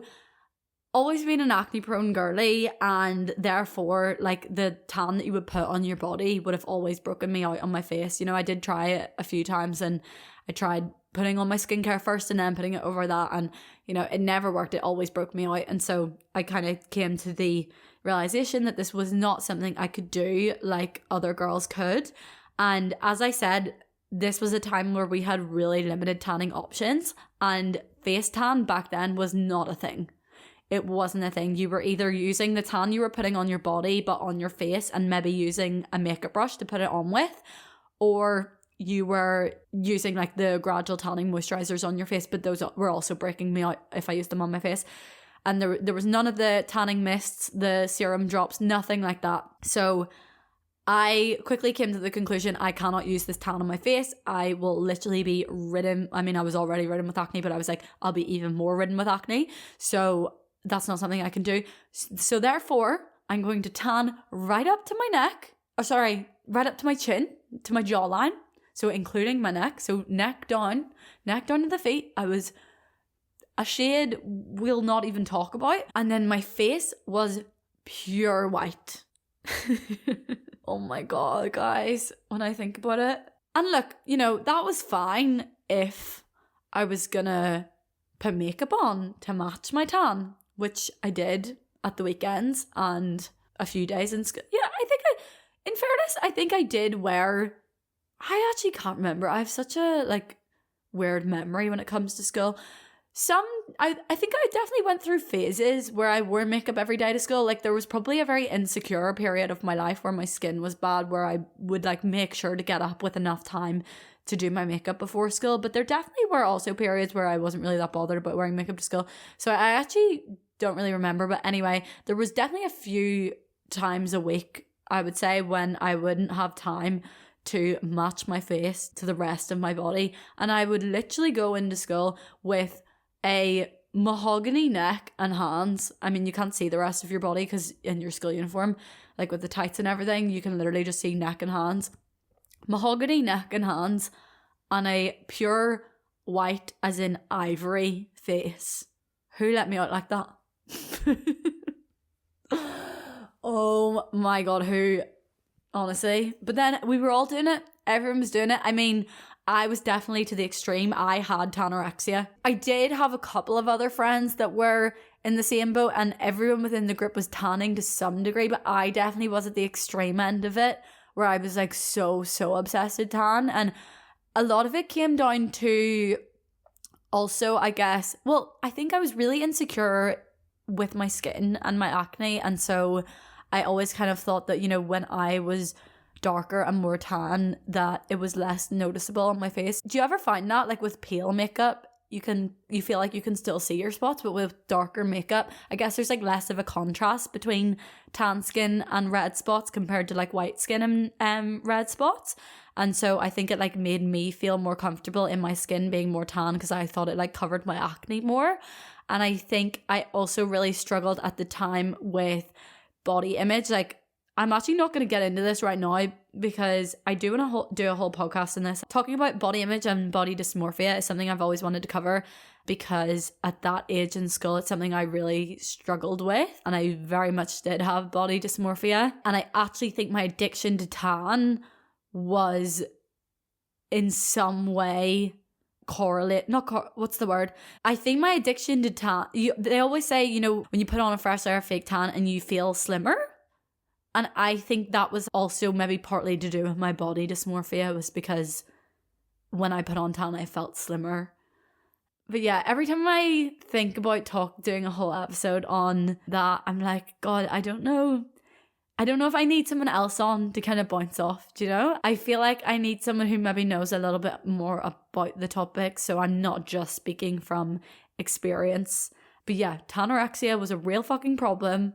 always been an acne prone girly, and therefore like the tan that you would put on your body would have always broken me out on my face. I did try it a few times, and I tried putting on my skincare first and then putting it over that, and it never worked. It always broke me out. And so I kind of came to the realization that this was not something I could do like other girls could. And as I said, this was a time where we had really limited tanning options, and face tan back then was not a thing. It wasn't a thing. You were either using the tan you were putting on your body but on your face and maybe using a makeup brush to put it on with, or you were using like the gradual tanning moisturizers on your face, but those were also breaking me out if I used them on my face. And there was none of the tanning mists, the serum drops, nothing like that. So I quickly came to the conclusion, I cannot use this tan on my face. I will literally be ridden. I mean, I was already ridden with acne, but I was like, I'll be even more ridden with acne. So that's not something I can do. So therefore, I'm going to tan right up to my neck. Right up to my chin, to my jawline. So including my neck. So neck down to the feet. I was a shade we'll not even talk about. And then my face was pure white. Oh my God, guys, when I think about it. And look, that was fine if I was gonna put makeup on to match my tan, which I did at the weekends and a few days in school. Yeah, in fairness, I think I did wear, I actually can't remember. I have such a weird memory when it comes to school. I think I definitely went through phases where I wore makeup every day to school. Like, there was probably a very insecure period of my life where my skin was bad, where I would make sure to get up with enough time to do my makeup before school. But there definitely were also periods where I wasn't really that bothered about wearing makeup to school. So I actually don't really remember. But anyway, there was definitely a few times a week, I would say, when I wouldn't have time to match my face to the rest of my body. And I would literally go into school with a mahogany neck and hands. I mean, you can't see the rest of your body because in your school uniform, like with the tights and everything, you can literally just see neck and hands. Mahogany neck and hands and a pure white, as in ivory, face. Who let me out like that? Oh my god, who? Honestly. But then we were all doing it. Everyone was doing it. I mean, I was definitely to the extreme. I had Tanorexia. I did have a couple of other friends that were in the same boat, and everyone within the group was tanning to some degree, but I definitely was at the extreme end of it, where I was like so obsessed with tan. And a lot of it came down to also, I guess, well, I think I was really insecure with my skin and my acne, and so I always kind of thought that, you know, when I was darker and more tan, that it was less noticeable on my face. Do you ever find that, like with pale makeup, you feel like you can still see your spots, but with darker makeup, I guess there's like less of a contrast between tan skin and red spots compared to like white skin and red spots. And so I think it like made me feel more comfortable in my skin being more tan because I thought it like covered my acne more. And I think I also really struggled at the time with body image. Like, I'm actually not going to get into this right now because I do want to do a whole podcast on this. Talking about body image and body dysmorphia is something I've always wanted to cover because at that age in school, it's something I really struggled with, and I very much did have body dysmorphia. And I actually think my addiction to tan was in some way what's the word? I think my addiction to tan, they always say, you know, when you put on a fresh layer of fake tan and you feel slimmer. And I think that was also maybe partly to do with my body dysmorphia, was because when I put on tan, I felt slimmer. But yeah, every time I think about doing a whole episode on that, I'm like, God, I don't know if I need someone else on to kind of bounce off, do you know? I feel like I need someone who maybe knows a little bit more about the topic, so I'm not just speaking from experience. But yeah, Tanorexia was a real fucking problem,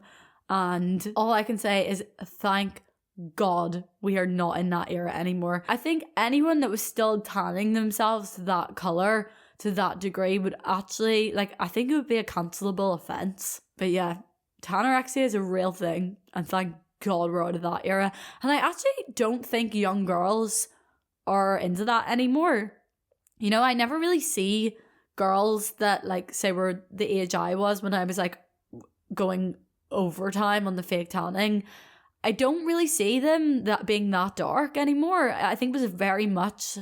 and all I can say is thank God we are not in that era anymore. I think anyone that was still tanning themselves to that colour, to that degree, would actually, like, I think it would be a cancelable offence. But yeah, Tanorexia is a real thing, and thank God we're out of that era. And I actually don't think young girls are into that anymore. You know, I never really see girls that, like, say were the age I was when I was like going overtime on the fake tanning. I don't really see them that being that dark anymore. I think it was very much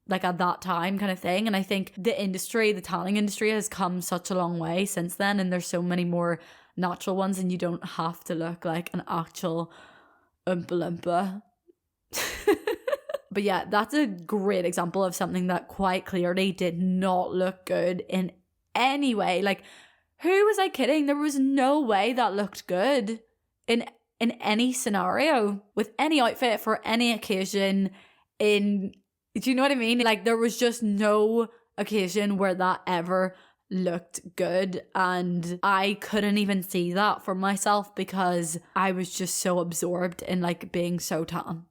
like at that time kind of thing. And I think the tanning industry has come such a long way since then, and there's so many more natural ones, and you don't have to look like an actual Oompa Loompa. But yeah, that's a great example of something that quite clearly did not look good in any way. Like, who was I kidding? There was no way that looked good in any scenario, with any outfit, for any occasion. Do you know what I mean? Like, there was just no occasion where that ever looked good, and I couldn't even see that for myself because I was just so absorbed in like being so tan,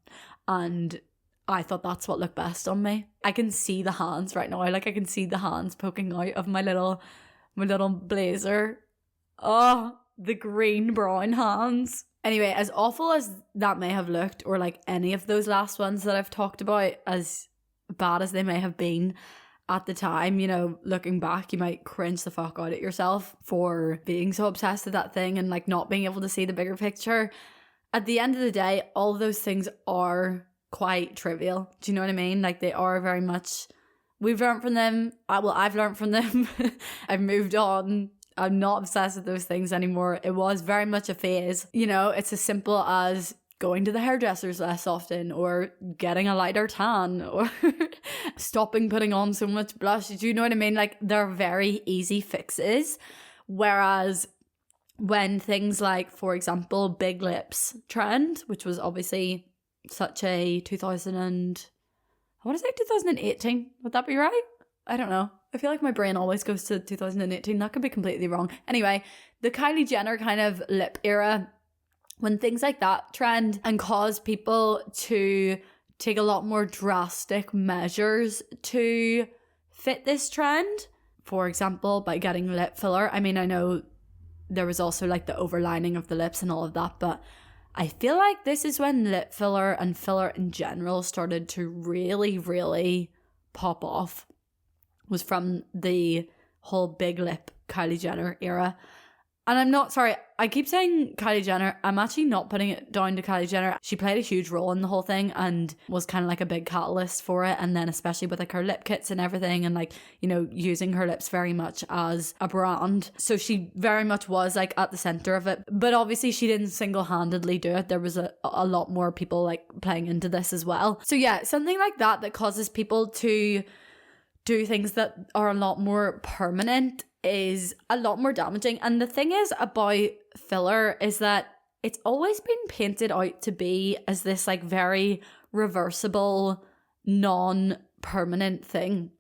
and I thought that's what looked best on me. I can see the hands right now. Like, I can see the hands poking out of my little blazer. Oh, the green brown hands. Anyway, as awful as that may have looked, or like any of those last ones that I've talked about, as bad as they may have been at the time, you know, looking back, you might cringe the fuck out at yourself for being so obsessed with that thing and like not being able to see the bigger picture. At the end of the day, all of those things are quite trivial. Do you know what I mean? Like, they are very much, we've learned from them. I've learned from them. I've moved on. I'm not obsessed with those things anymore. It was very much a phase. You know, it's as simple as going to the hairdressers less often, or getting a lighter tan, or stopping putting on so much blush. Do you know what I mean? Like, they're very easy fixes. Whereas when things like, for example, big lips trend, which was obviously such a 2018, would that be right? I don't know. I feel like my brain always goes to 2018. That could be completely wrong. Anyway, the Kylie Jenner kind of lip era, when things like that trend and cause people to take a lot more drastic measures to fit this trend. for example, by getting lip filler. I mean, I know there was also like the overlining of the lips and all of that, but I feel like this is when lip filler and filler in general started to really, really pop off. Was from the whole big lip Kylie Jenner era. And I'm not, sorry, I keep saying Kylie Jenner. I'm actually not putting it down to Kylie Jenner. She played a huge role in the whole thing and was kind of like a big catalyst for it. And then especially with like her lip kits and everything and like, you know, using her lips very much as a brand. So she very much was like at the center of it. But obviously she didn't single-handedly do it. There was a lot more people like playing into this as well. So yeah, something like that causes people to do things that are a lot more permanent is a lot more damaging. And the thing is about filler is that it's always been painted out to be as this like very reversible, non-permanent thing.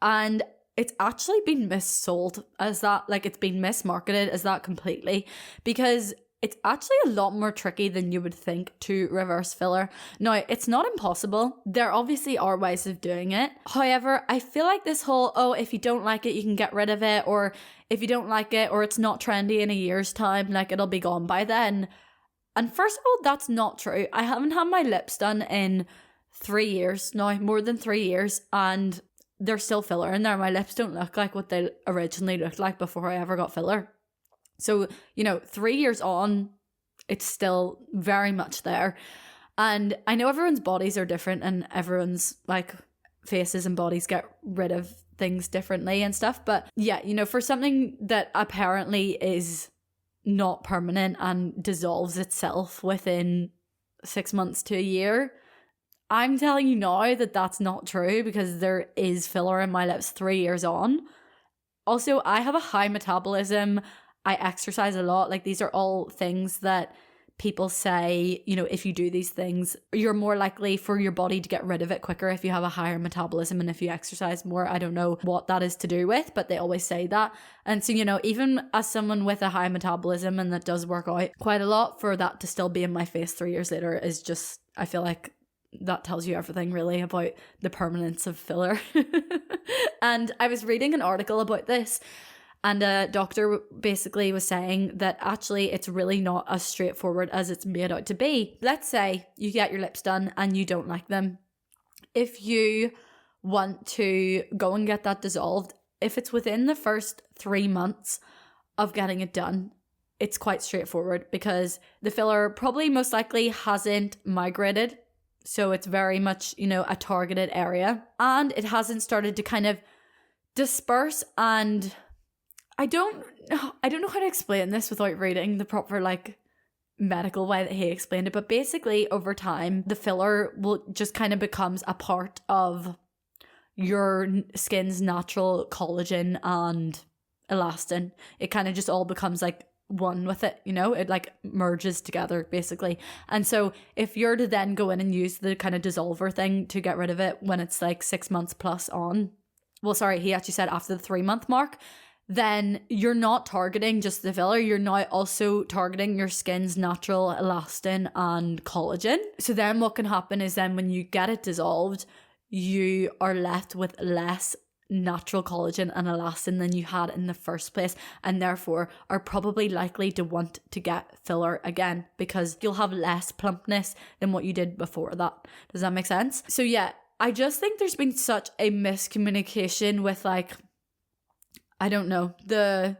And it's actually been missold as that, like it's been mismarketed as that completely, because it's actually a lot more tricky than you would think to reverse filler. Now, it's not impossible. There obviously are ways of doing it. However, I feel like this whole, oh, if you don't like it, you can get rid of it, or if you don't like it, or it's not trendy in a year's time, like it'll be gone by then. And first of all, that's not true. I haven't had my lips done in 3 years now, more than 3 years, and there's still filler in there. My lips don't look like what they originally looked like before I ever got filler. So, you know, 3 years on, it's still very much there. And I know everyone's bodies are different and everyone's like faces and bodies get rid of things differently and stuff. But yeah, you know, for something that apparently is not permanent and dissolves itself within 6 months to a year, I'm telling you now that that's not true, because there is filler in my lips 3 years on. Also, I have a high metabolism. I exercise a lot. Like, these are all things that people say, you know, if you do these things, you're more likely for your body to get rid of it quicker if you have a higher metabolism and if you exercise more. I don't know what that is to do with, but they always say that. And so, you know, even as someone with a high metabolism and that does work out quite a lot, for that to still be in my face 3 years later is just, I feel like that tells you everything really about the permanence of filler. And I was reading an article about this, and a doctor basically was saying that actually it's really not as straightforward as it's made out to be. Let's say you get your lips done and you don't like them. If you want to go and get that dissolved, if it's within the first 3 months of getting it done, it's quite straightforward, because the filler probably most likely hasn't migrated. So it's very much, you know, a targeted area, and it hasn't started to kind of disperse. And I don't know how to explain this without reading the proper like medical way that he explained it, but basically over time the filler will just kind of becomes a part of your skin's natural collagen and elastin. It kind of just all becomes like one with it, you know, it like merges together basically. And so if you're to then go in and use the kind of dissolver thing to get rid of it when it's like 6 months plus on, well, sorry, he actually said after the 3 month mark, then you're not targeting just the filler, you're now also targeting your skin's natural elastin and collagen. So then what can happen is then when you get it dissolved, you are left with less natural collagen and elastin than you had in the first place, and therefore are probably likely to want to get filler again, because you'll have less plumpness than what you did before that. Does that make sense? So yeah, I just think there's been such a miscommunication with like, I don't know, the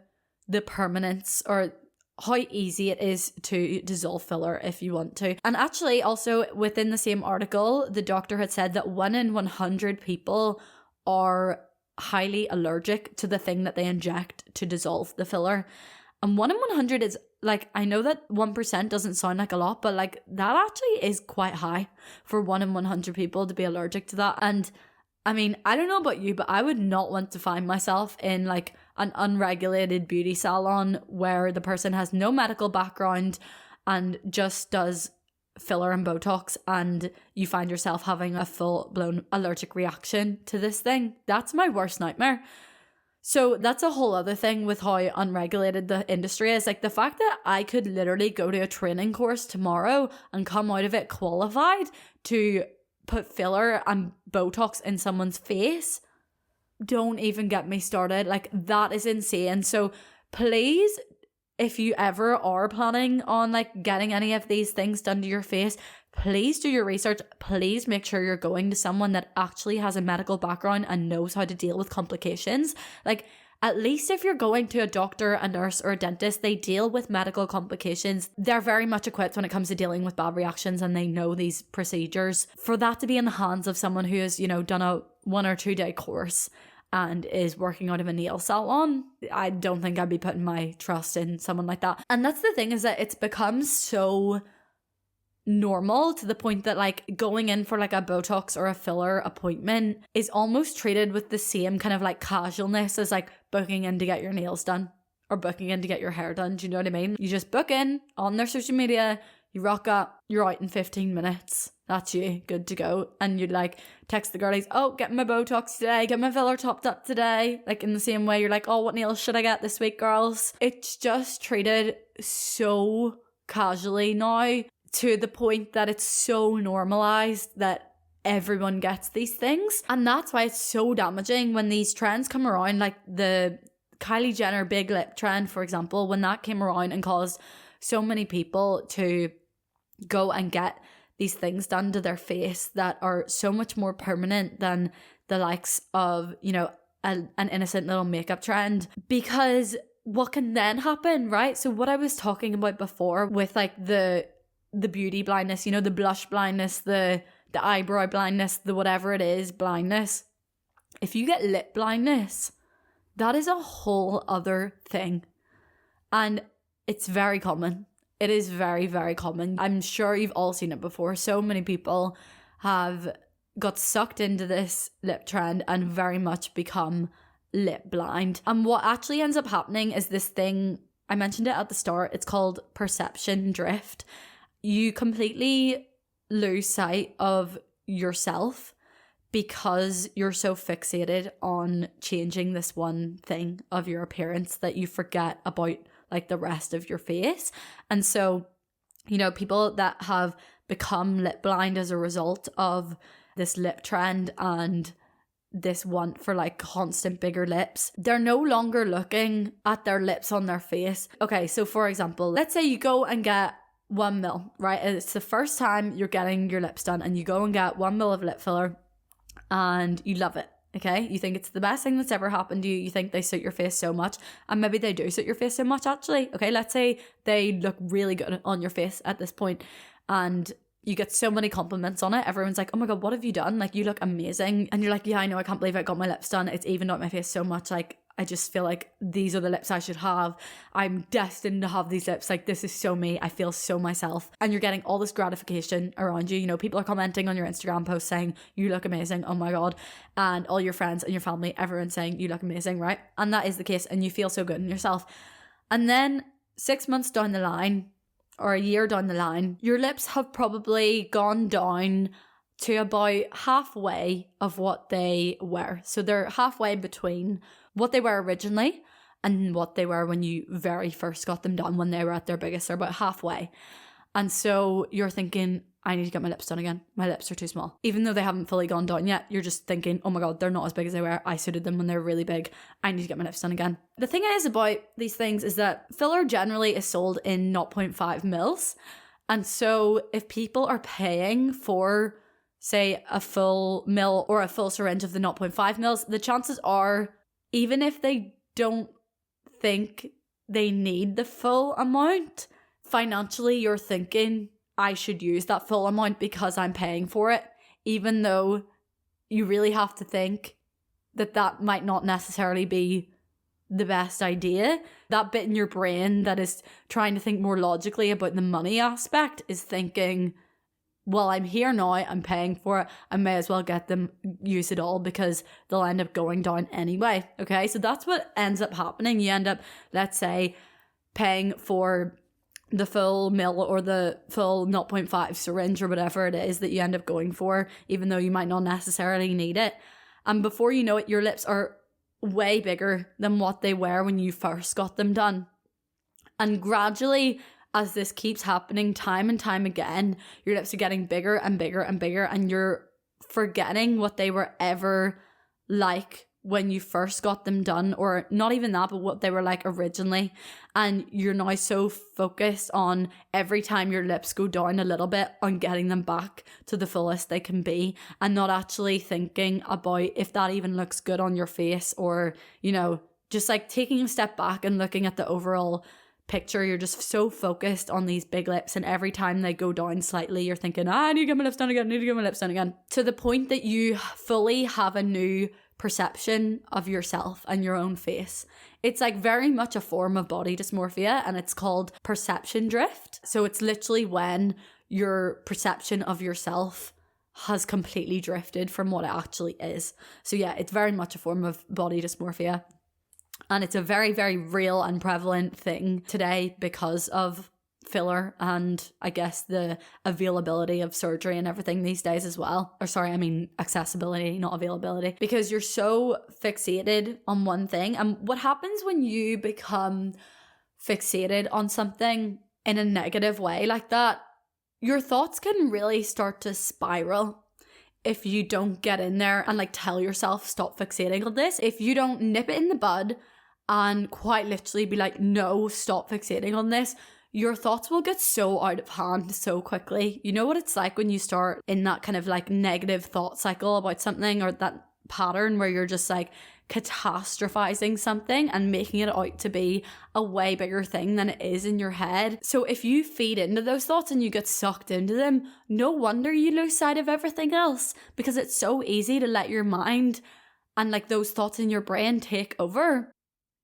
permanence or how easy it is to dissolve filler if you want to. And actually also within the same article, the doctor had said that 1 in 100 people are highly allergic to the thing that they inject to dissolve the filler. And 1 in 100 is like, I know that 1% doesn't sound like a lot, but like that actually is quite high for 1 in 100 people to be allergic to that. And I mean, I don't know about you, but I would not want to find myself in like an unregulated beauty salon where the person has no medical background and just does filler and Botox, and you find yourself having a full-blown allergic reaction to this thing. That's my worst nightmare. So that's a whole other thing with how unregulated the industry is. Like the fact that I could literally go to a training course tomorrow and come out of it qualified to put filler and Botox in someone's face, don't even get me started. Like, that is insane. So please, if you ever are planning on like getting any of these things done to your face, please do your research. Please make sure you're going to someone that actually has a medical background and knows how to deal with complications. Like, at least if you're going to a doctor, a nurse, or a dentist, they deal with medical complications. They're very much equipped when it comes to dealing with bad reactions, and they know these procedures. For that to be in the hands of someone who has, you know, done a 1 or 2 day course and is working out of a nail salon, I don't think I'd be putting my trust in someone like that. And that's the thing, is that it's become so normal to the point that like going in for like a Botox or a filler appointment is almost treated with the same kind of like casualness as like booking in to get your nails done or booking in to get your hair done. Do you know what I mean? You just book in on their social media, you rock up, you're out in 15 minutes. That's you, good to go. And you'd like text the girlies, oh, get my Botox today, get my filler topped up today. Like in the same way, you're like, oh, what nails should I get this week, girls? It's just treated so casually now, to the point that it's so normalized that everyone gets these things. And that's why it's so damaging when these trends come around, like the Kylie Jenner big lip trend, for example, when that came around and caused so many people to go and get these things done to their face that are so much more permanent than the likes of, you know, an innocent little makeup trend. Because what can then happen, right? So what I was talking about before with like the beauty blindness, you know, the blush blindness, the eyebrow blindness, the whatever it is, blindness. If you get lip blindness, that is a whole other thing. And it's very common. It is very, very common. I'm sure you've all seen it before. So many people have got sucked into this lip trend and very much become lip blind. And what actually ends up happening is this thing, I mentioned it at the start, it's called perception drift. You completely lose sight of yourself because you're so fixated on changing this one thing of your appearance that you forget about like the rest of your face. And so, you know, people that have become lip blind as a result of this lip trend and this want for like constant bigger lips, they're no longer looking at their lips on their face. Okay, so for example, let's say you go and get 1 mil, right? It's the first time you're getting your lips done and you go and get 1 mil of lip filler and you love it, okay? You think it's the best thing that's ever happened to you. You think they suit your face so much, and maybe they do suit your face so much actually. Okay, let's say they look really good on your face at this point and you get so many compliments on it. Everyone's like, oh my God, what have you done? Like, you look amazing. And you're like, yeah, I know, I can't believe I got my lips done. It's evened out my face so much. Like, I just feel like these are the lips I should have. I'm destined to have these lips. Like, this is so me. I feel so myself. And you're getting all this gratification around you. You know, people are commenting on your Instagram post saying, you look amazing. Oh my God. And all your friends and your family, everyone's saying, you look amazing, right? And that is the case. And you feel so good in yourself. And then 6 months down the line, or a year down the line, your lips have probably gone down to about halfway of what they were. So they're halfway between what they were originally and what they were when you very first got them done, when they were at their biggest. They're about halfway. And so you're thinking, I need to get my lips done again. My lips are too small. Even though they haven't fully gone down yet, you're just thinking, oh my God, they're not as big as they were. I suited them when they were really big. I need to get my lips done again. The thing is about these things is that filler generally is sold in 0.5 mils. And so if people are paying for, say, a full mil or a full syringe of the 0.5 mils, the chances are, even if they don't think they need the full amount, financially you're thinking, I should use that full amount because I'm paying for it, even though you really have to think that that might not necessarily be the best idea. That bit in your brain that is trying to think more logically about the money aspect is thinking, well, I'm here now, I'm paying for it, I may as well get them, use it all, because they'll end up going down anyway. Okay, so that's what ends up happening. You end up, let's say, paying for the full mil or the full 0.5 syringe or whatever it is that you end up going for, even though you might not necessarily need it. And before you know it, your lips are way bigger than what they were when you first got them done. And gradually, as this keeps happening time and time again, your lips are getting bigger and bigger and bigger, and you're forgetting what they were ever like when you first got them done, or not even that, but what they were like originally. And you're now so focused on every time your lips go down a little bit on getting them back to the fullest they can be, and not actually thinking about if that even looks good on your face, or, you know, just like taking a step back and looking at the overall picture. You're just so focused on these big lips, and every time they go down slightly, you're thinking, I need to get my lips done again, to the point that you fully have a new perception of yourself and your own face. It's like very much a form of body dysmorphia, and it's called perception drift. So it's literally when your perception of yourself has completely drifted from what it actually is. So yeah, it's very much a form of body dysmorphia. And it's a very, very real and prevalent thing today because of filler and I guess the availability of surgery and everything these days as well. Or sorry, I mean accessibility, not availability. Because you're so fixated on one thing. And what happens when you become fixated on something in a negative way like that, your thoughts can really start to spiral. If you don't get in there and like tell yourself, stop fixating on this, if you don't nip it in the bud and quite literally be like, no, stop fixating on this, your thoughts will get so out of hand so quickly. You know what it's like when you start in that kind of like negative thought cycle about something, or that pattern where you're just like catastrophizing something and making it out to be a way bigger thing than it is in your head. So if you feed into those thoughts and you get sucked into them, no wonder you lose sight of everything else, because it's so easy to let your mind and like those thoughts in your brain take over.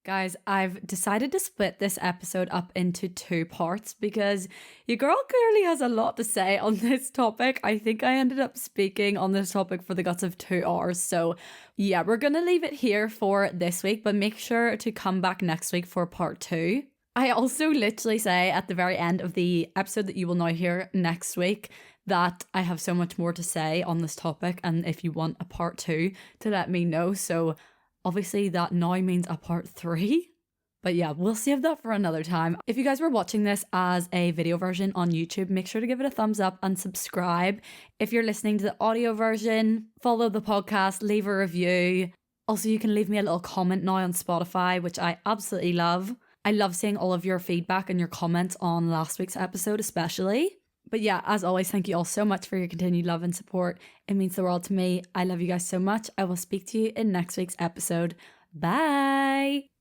Guys, I've decided to split this episode up into 2 parts because your girl clearly has a lot to say on this topic. I think I ended up speaking on this topic for the guts of 2 hours. So yeah, we're going to leave it here for this week, but make sure to come back next week for part 2. I also literally say at the very end of the episode that you will now hear next week that I have so much more to say on this topic, and if you want a part 2 to let me know. So obviously that now means a part 3. But yeah, we'll save that for another time. If you guys were watching this as a video version on YouTube, make sure to give it a thumbs up and subscribe. If you're listening to the audio version, follow the podcast, leave a review. Also, you can leave me a little comment now on Spotify, which I absolutely love. I love seeing all of your feedback and your comments on last week's episode especially. But yeah, as always, thank you all so much for your continued love and support. It means the world to me. I love you guys so much. I will speak to you in next week's episode. Bye!